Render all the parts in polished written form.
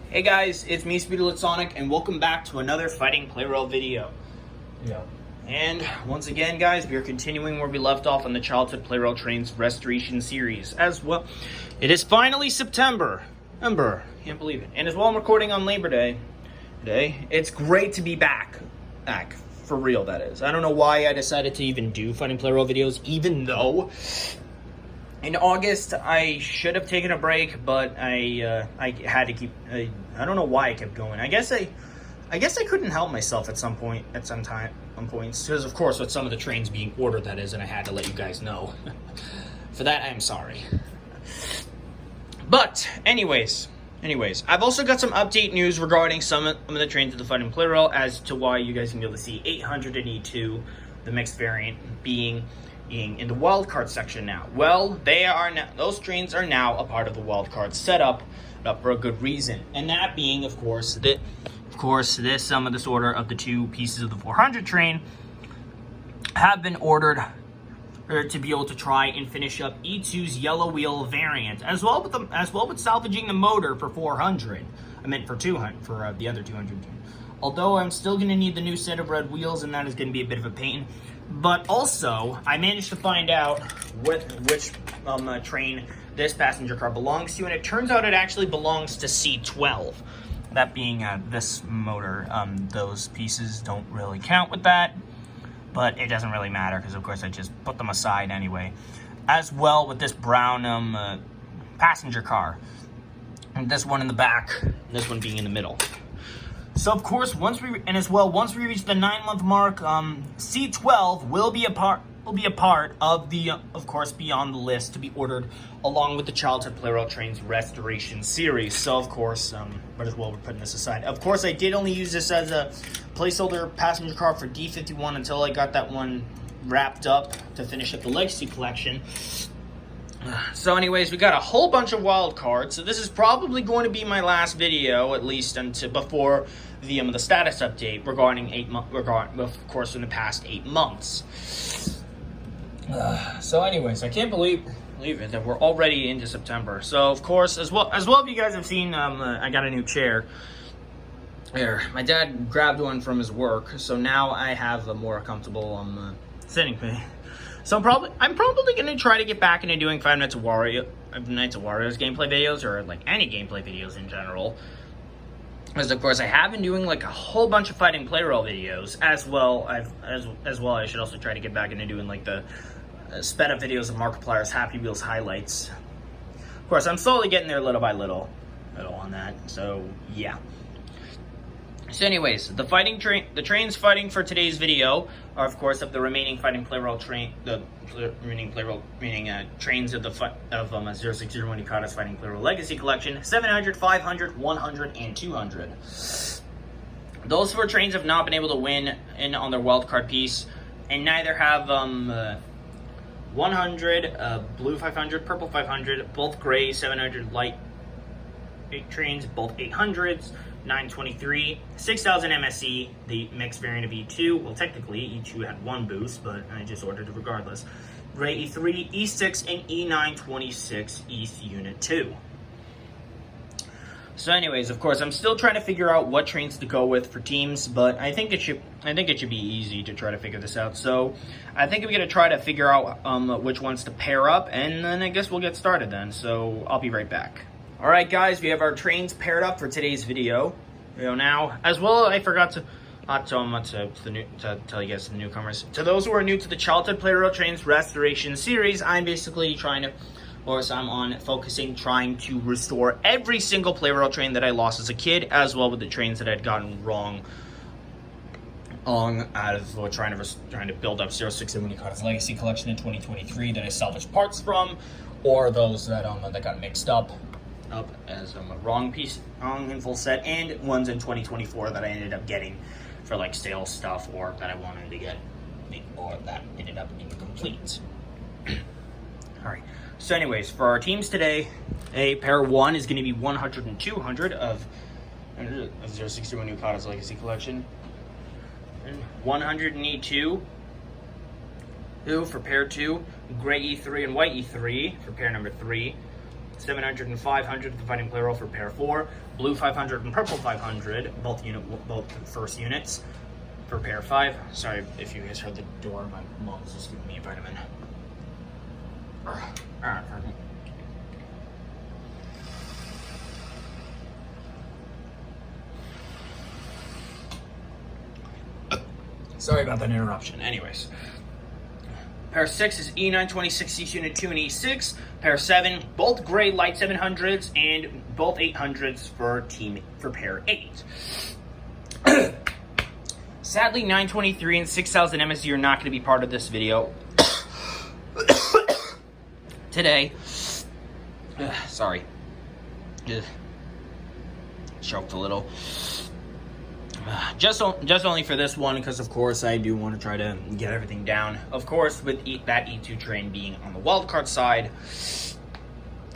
Hey guys, it's me, Speedlet Sonic, and welcome back to another Fighting Plarail video. Yeah. And once again, guys, we are continuing where we left off on the Childhood Plarail Trains Restoration Series. As well, it is finally September. Can't believe it. And as well, I'm recording on Labor Day today. It's great to be back. For real, that is. I don't know why I decided to even do Fighting Plarail videos, even though in August, I should have taken a break, but I had to keep. I don't know why I kept going. I guess I couldn't help myself at some points, because of course with some of the trains being ordered, that is, and I had to let you guys know. For that, I am sorry. But anyways, I've also got some update news regarding some of the trains of the Fighting Plarail as to why you guys can be able to see 800 and E2, the mixed variant, being in the wildcard section now. Well, those trains are now a part of the wildcard setup, for a good reason, and that being, of course, this order of the two pieces of the 400 train have been ordered to be able to try and finish up E2's yellow wheel variant, as well with salvaging the motor for 400. I meant for 200 for the other 200. Although I'm still going to need the new set of red wheels, and that is going to be a bit of a pain. But also, I managed to find out which train this passenger car belongs to, and it turns out it actually belongs to C12. That being this motor. Those pieces don't really count with that, but it doesn't really matter because, of course, I just put them aside anyway. As well with this brown passenger car, and this one in the back, this one being in the middle. So of course, once we reach the 9-month mark, C12 will be a part of the, of course, Beyond the List to be ordered along with the Childhood Plarail Trains Restoration Series. So of course, but as well, we're putting this aside. Of course, I did only use this as a placeholder passenger car for D51 until I got that one wrapped up to finish up the Legacy Collection. So anyways, we got a whole bunch of wild cards, so this is probably going to be my last video, at least until before the status update regarding of course, in the past 8 months. So anyways, I can't believe it that we're already into September. So of course, as well if you guys have seen, I got a new chair. Here, my dad grabbed one from his work, so now I have a more comfortable sitting place. So I'm probably going to try to get back into doing Five Nights at Wario's gameplay videos, or like any gameplay videos in general. Because of course I have been doing like a whole bunch of Fighting Plarail videos as well. I should also try to get back into doing like the sped up videos of Markiplier's Happy Wheels highlights. Of course, I'm slowly getting there little by little on that. So yeah. So anyways, the trains fighting for today's video are, of course, of the remaining Fighting Plarail trains of 0601 Yukata's Fighting Plarail Legacy Collection, 700, 500, 100, and 200. Those 4 trains have not been able to win in on their wildcard piece, and neither have 100, blue 500, purple 500, both gray 700 light trains, both 800s, 923, 6000 MSE, the mixed variant of E2. Well, technically, E2 had 1 boost, but I just ordered it regardless. Gray E3, E6, and E926 East Unit 2. So anyways, of course, I'm still trying to figure out what trains to go with for teams, but I think it should be easy to try to figure this out. So I think we're going to try to figure out which ones to pair up, and then I guess we'll get started then. So I'll be right back. Alright guys, we have our trains paired up for today's video. Now, as well, I forgot to tell you guys, the newcomers. To those who are new to the Childhood Plarail Trains Restoration Series, I'm basically trying to restore every single Plarail train that I lost as a kid, as well with the trains that I'd gotten wrong trying to build up 0601 Yukata's Legacy Collection in 2023 that I salvaged parts from, or those that got mixed up as a wrong in full set, and ones in 2024 that I ended up getting for like sales stuff, or that I wanted to get, or that ended up incomplete. Alright, so anyways, for our teams today, pair 1 is going to be 100 and 200 of 0601 Yukata's Legacy Collection, and 102 for pair 2, gray E3 and white E3 for pair number 3. 700 and 500 of the Fighting Plarail for pair 4, blue 500 and purple 500, both first units for pair 5. Sorry if you guys heard the door, my mom's just giving me a vitamin. Alright, sorry about that interruption. Anyways, pair 6 is E9 2060 Unit 2 and E6. Pair 7, both gray light 700s and both 800s for pair 8. Sadly, 923 and 6000 MSD are not going to be part of this video today. Sorry. Choked a little. Just only for this one, because of course I do want to try to get everything down. Of course, with that E2 train being on the wildcard side,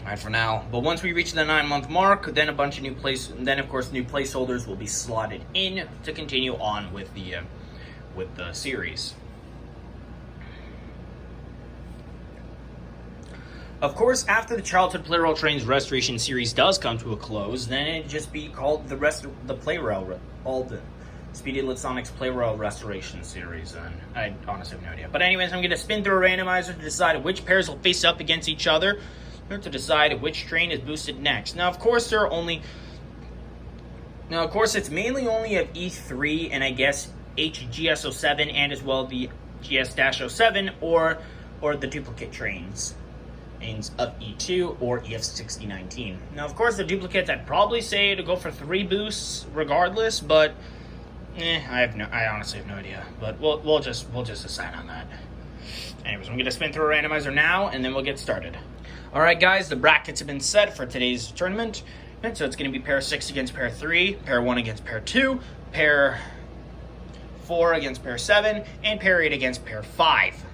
right for now. But once we reach the 9-month mark, then of course new placeholders will be slotted in to continue on with the series. Of course, after the Childhood Plarail Trains Restoration Series does come to a close, then it'd just be called the Plarail, all the Speedy Lit Sonic's Plarail Restoration Series, and I honestly have no idea. But anyways, I'm going to spin through a randomizer to decide which pairs will face up against each other, to decide which train is boosted next. Now, of course, it's mainly only of E3 and I guess HGS07 and as well the GS-07 or the duplicate trains of E2 or EF6019. Now, of course, the duplicates, I'd probably say to go for 3 boosts regardless, but I honestly have no idea. But we'll just decide on that. Anyways, I'm gonna spin through a randomizer now, and then we'll get started. All right, guys, the brackets have been set for today's tournament, and so it's gonna be pair 6 against pair 3, pair 1 against pair 2, pair 4 against pair 7, and pair 8 against pair 5.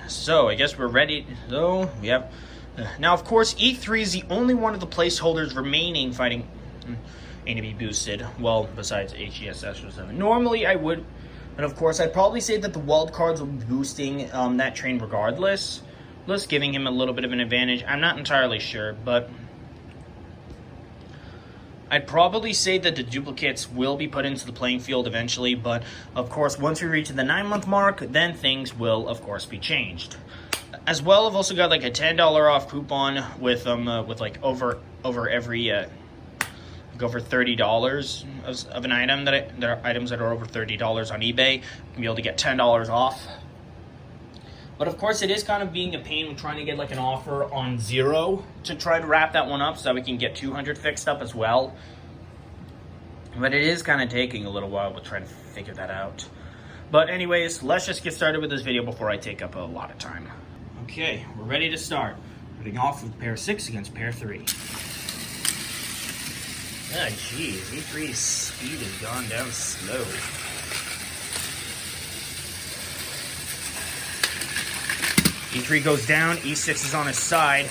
So I guess we're ready. So we have now, of course, E3 is the only one of the placeholders remaining fighting to be boosted. Well, besides HGS-07. Normally I would, but of course I'd probably say that the wild cards will be boosting that train regardless, thus giving him a little bit of an advantage. I'm not entirely sure, but I'd probably say that the duplicates will be put into the playing field eventually, but of course, once we reach the 9-month mark, then things will, of course, be changed. As well, I've also got like a $10 off coupon with like over every over $30 of an item there are items that are over $30 on eBay. You can be able to get $10 off. But of course, it is kind of being a pain with trying to get like an offer on 0 to try to wrap that one up so that we can get 200 fixed up as well. But it is kind of taking a little while with trying to figure that out. But anyways, let's just get started with this video before I take up a lot of time. Okay, we're ready to start. Starting off with pair 6 against pair 3. Ah, jeez, E3's speed has gone down slow. E3 goes down, E6 is on his side.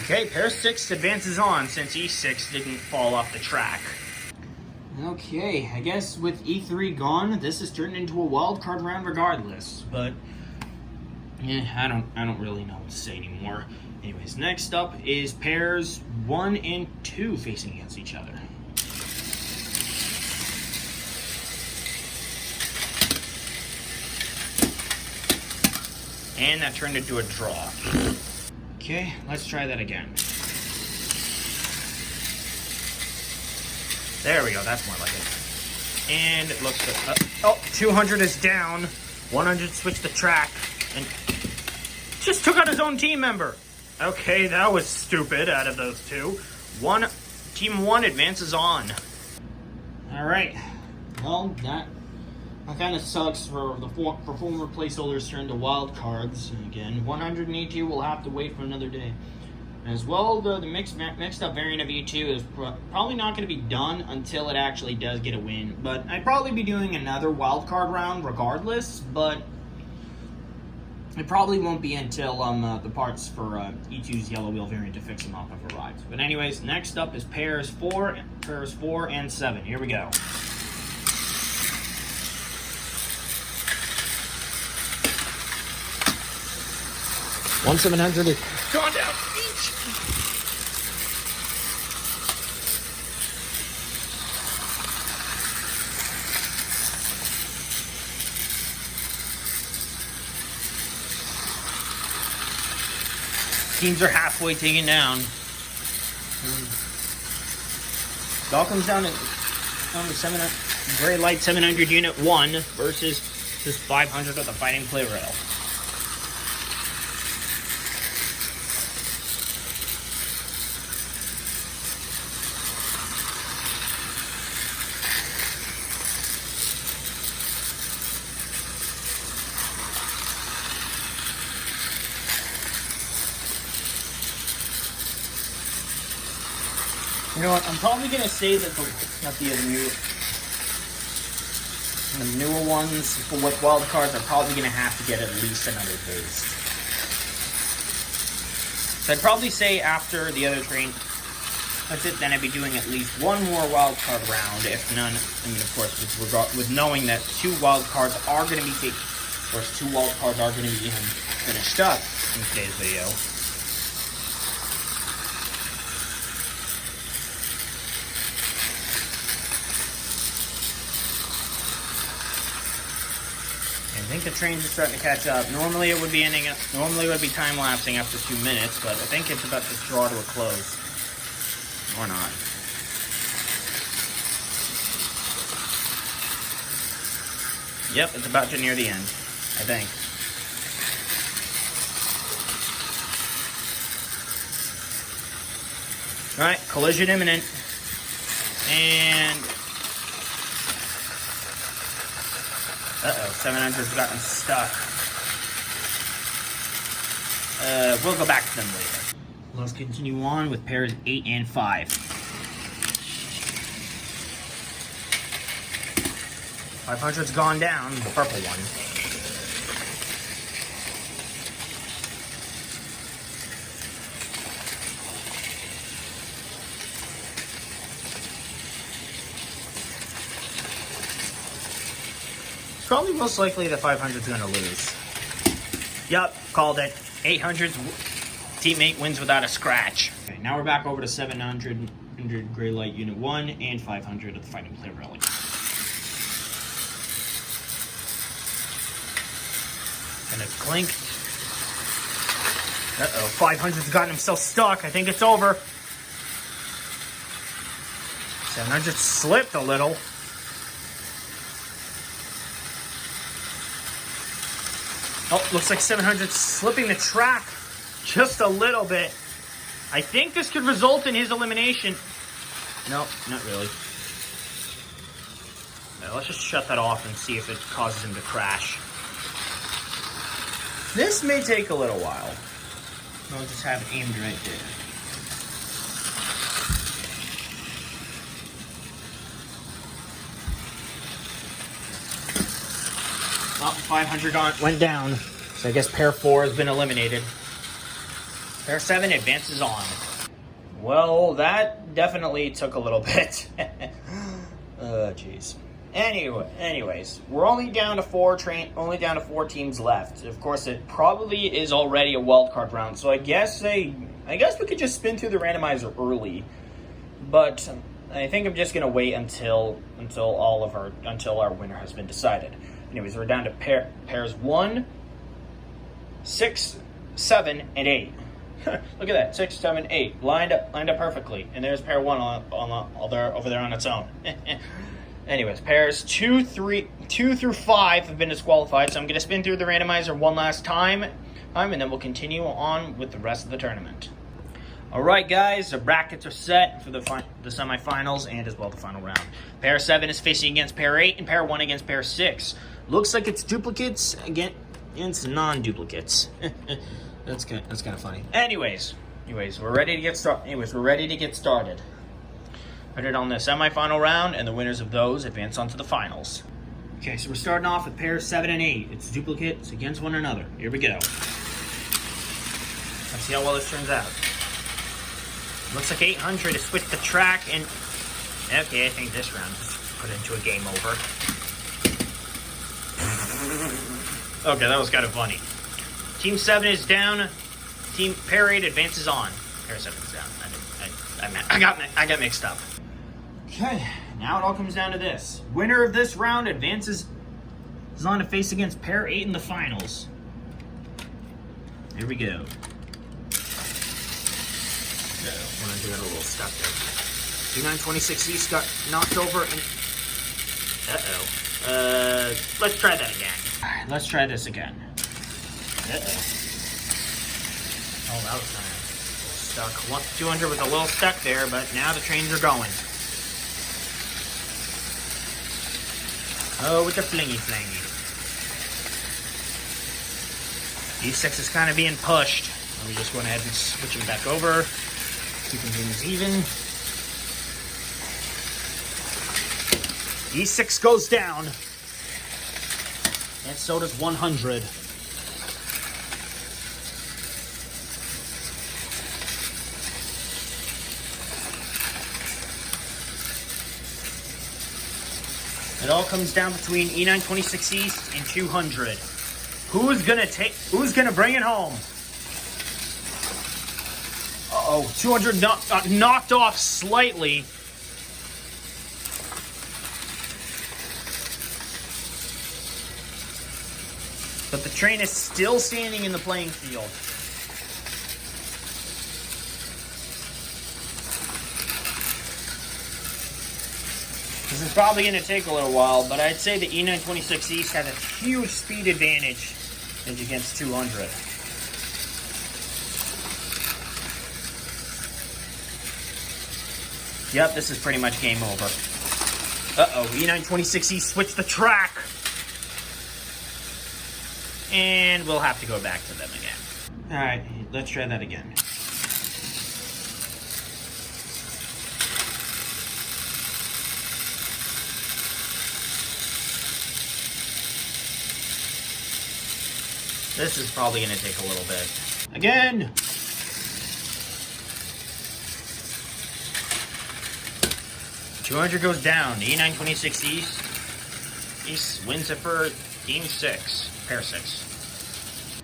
Okay, pair 6 advances on since E6 didn't fall off the track. Okay, I guess with E3 gone, this is turned into a wild card round regardless, but I don't really know what to say anymore. Anyways, next up is pairs 1 and 2 facing against each other. And that turned into a draw. Okay, let's try that again. There we go, that's more like it. And it looks good. 200 is down. 100 switched the track and just took out his own team member. Okay, that was stupid out of those two. Team 1 advances on. Alright, well, that kind of sucks for former placeholders turned to wild cards. Again, 182 will have to wait for another day. As well, the mixed up variant of E2 is probably not going to be done until it actually does get a win. But I'd probably be doing another wild card round regardless, but it probably won't be until the parts for E2's yellow wheel variant to fix them up have arrived. But anyways, next up is pairs 4 and 7. Here we go. One 700 is gone down each. Teams are halfway taken down. It all comes down to 700, very light 700 unit 1 versus this 500 of the Fighting Plarail. You know what? I'm probably gonna say that the newer ones with wild cards are probably gonna have to get at least another boost. So I'd probably say after the other train, that's it. Then I'd be doing at least one more wild card round, if none. I mean, of course, with knowing that 2 wild cards are gonna be taken. Of course, 2 wild cards are gonna be finished up in today's video. I think the trains are starting to catch up. Normally it would be time lapsing after 2 minutes, but I think it's about to draw to a close. Or not. Yep, it's about to near the end, I think. Alright, collision imminent. And uh-oh, 700's gotten stuck. We'll go back to them later. Let's continue on with pairs 8 and 5. 500's gone down, the purple one. Probably most likely the 500's gonna lose. Yup, called it. 800's teammate wins without a scratch. Okay, now we're back over to 700 Gray Light Unit 1 and 500 of the Fighting Plarail. Gonna clink. Uh-oh, 500's gotten himself stuck. I think it's over. 700 slipped a little. Oh, looks like 700's slipping the track just a little bit. I think this could result in his elimination. No, not really. Now, let's just shut that off and see if it causes him to crash. This may take a little while. I'll just have it aimed right there. Oh, 500 went down. So I guess pair 4 has been eliminated. Pair 7 advances on. Well, that definitely took a little bit. Oh, jeez. Anyways, we're only down to 4 teams left. Of course, it probably is already a wildcard round. So I guess we could just spin through the randomizer early. But I think I'm just gonna wait until our winner has been decided. Anyways, we're down to pairs 1, 6, 7, and 8. Look at that, 6, 7, 8 lined up perfectly. And there's pair 1 over there on its own. Anyways, pairs 2 through 5 have been disqualified, so I'm gonna spin through the randomizer one last time, and then we'll continue on with the rest of the tournament. All right, guys, the brackets are set for the semifinals and as well the final round. Pair 7 is facing against pair 8, and pair 1 against pair 6. Looks like it's duplicates against non-duplicates. That's kind of funny. Anyways, we're ready to get started. Put it on the semifinal round, and the winners of those advance on to the finals. Okay, so we're starting off with pairs 7 and 8. It's duplicates against one another. Here we go. Let's see how well this turns out. Looks like 800 has switched the track, and okay, I think this round is put into a game over. Okay, that was kind of funny. Team 7 is down Team Pair 8 advances on. Pair 7's down. I got mixed up. Okay, now it all comes down to this. Winner of this round advances is on to face against Pair 8 in the finals. Here we go. When I got a little stuck there. D926 East got knocked over and... let's try that again. Alright, let's try this again. Oh, that was kind of stuck. 200 was a little stuck there, but now the trains are going. Oh, with the flingy. E6 is kind of being pushed. Let me just go ahead and switch him back over. Keeping things even. E6 goes down. And so does 100. It all comes down between E926 East and 200. Who's gonna bring it home? Uh-oh, 200 knocked off slightly. But the train is still standing in the playing field. This is probably going to take a little while, but I'd say the E926 East has a huge speed advantage against 200. Yep, this is pretty much game over. Uh-oh, E926 East switched the track. And we'll have to go back to them again. Alright, let's try that again. This is probably going to take a little bit. Again! $200 goes down. E926 East wins it for Game 6. Pair 6.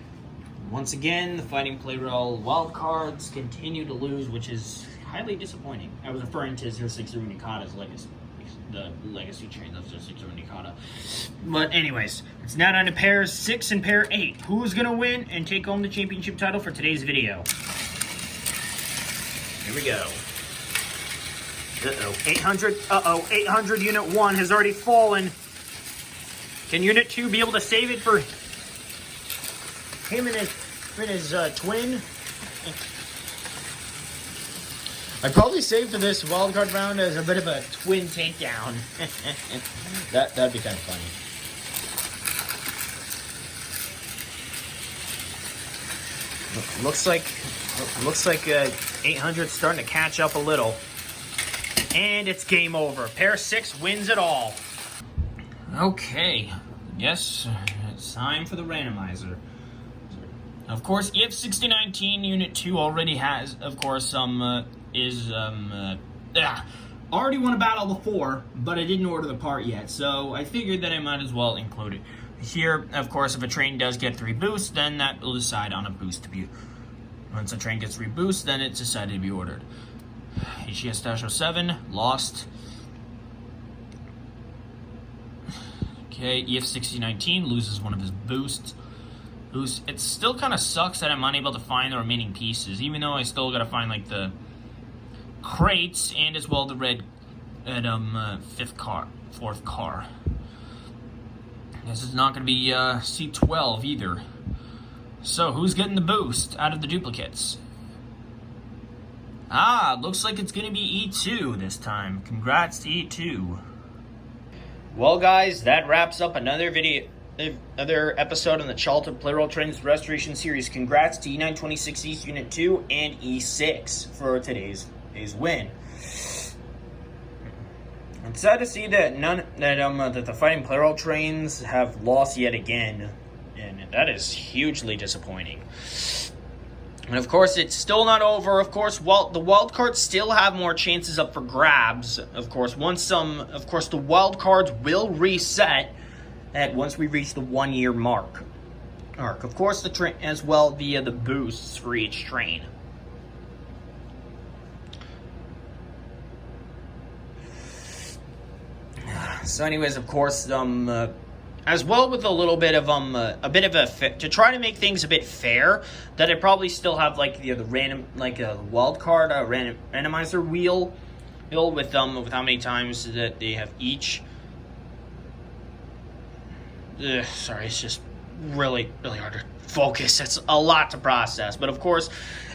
Once again, the Fighting Plarail wildcards continue to lose, which is highly disappointing. I was referring to 060 Nikata's legacy. The legacy train of 060 Nikata. But anyways, it's now down to pairs 6 and pair 8. Who's going to win and take home the championship title for today's video? Here we go. 800. 800 Unit 1 has already fallen. Can Unit 2 be able to save it for him and his twin? I'd probably save for this wildcard round as a bit of a twin takedown. That'd be kind of funny. Looks like 800's starting to catch up a little. And it's game over. Pair 6 wins it all. Okay. Yes, it's time for the randomizer. Of course, if 6019 Unit 2 already has, of course, already won a battle before, but I didn't order the part yet, so I figured that I might as well include it. Here, of course, if a train does get 3 boosts, then that will decide on a boost to be... Once a train gets 3 boosts, then it's decided to be ordered. HES-07, lost. Okay, EF 6019 loses one of his boosts. It still kind of sucks that I'm unable to find the remaining pieces, even though I still gotta find like the crates and as well the red fourth car. This is not gonna be C12 either. So who's getting the boost out of the duplicates? Looks like it's gonna be E2 this time. Congrats to E2. Well, guys, that wraps up another episode on the Childhood Plarail Trains Restoration Series. Congrats to E926 East Unit 2 and E6 for today's win. It's sad to see that that the Fighting Plarail trains have lost yet again, and that is hugely disappointing. And of course, it's still not over. Of course, the wild cards still have more chances up for grabs. Of course, the wild cards will reset once we reach the 1 year mark. arc. Of course, the train as well, the boosts for each train. So, anyways, of course, as well with a little bit of to try to make things a bit fair, that I probably still have like the random wild card randomizer wheel with how many times that they have each. Sorry, it's just really hard to focus. It's a lot to process, but of course,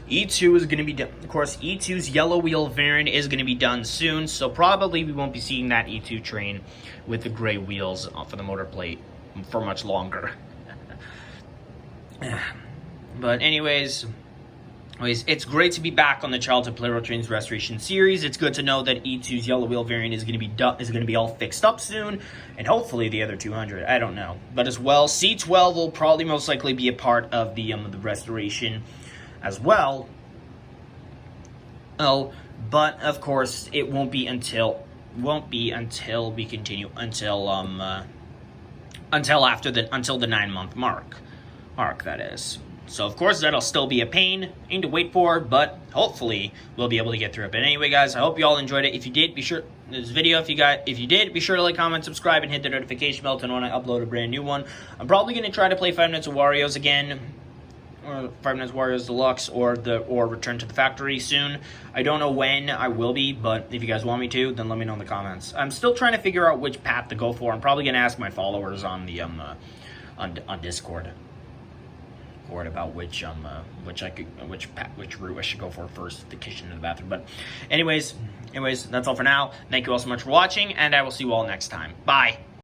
E2 is going to be done. Of course, E2's yellow wheel variant is going to be done soon, so probably we won't be seeing that E2 train with the gray wheels for the motor plate for much longer. But anyways, it's great to be back on the Childhood Plarail Trains Restoration series. It's good to know that E2's yellow wheel variant is going to be all fixed up soon, and hopefully the other 200. I don't know, but as well, C12 will probably most likely be a part of the restoration as well. Oh, but of course it won't be until we continue until the 9-month mark that is. So of course that'll still be a pain to wait for, but hopefully we'll be able to get through it. But anyway, guys, I hope you all enjoyed it. If you did, be sure this video. If you did, be sure to like, comment, subscribe, and hit the notification bell to know when I upload a brand new one. I'm probably gonna try to play 5 Nights of Wario's again, or 5 Nights of Wario's Deluxe, or Return to the Factory soon. I don't know when I will be, but if you guys want me to, then let me know in the comments. I'm still trying to figure out which path to go for. I'm probably gonna ask my followers on the on Discord about which route I should go for first, the kitchen or the bathroom. But anyways, that's all for now. Thank you all so much for watching, and I will see you all next time. Bye.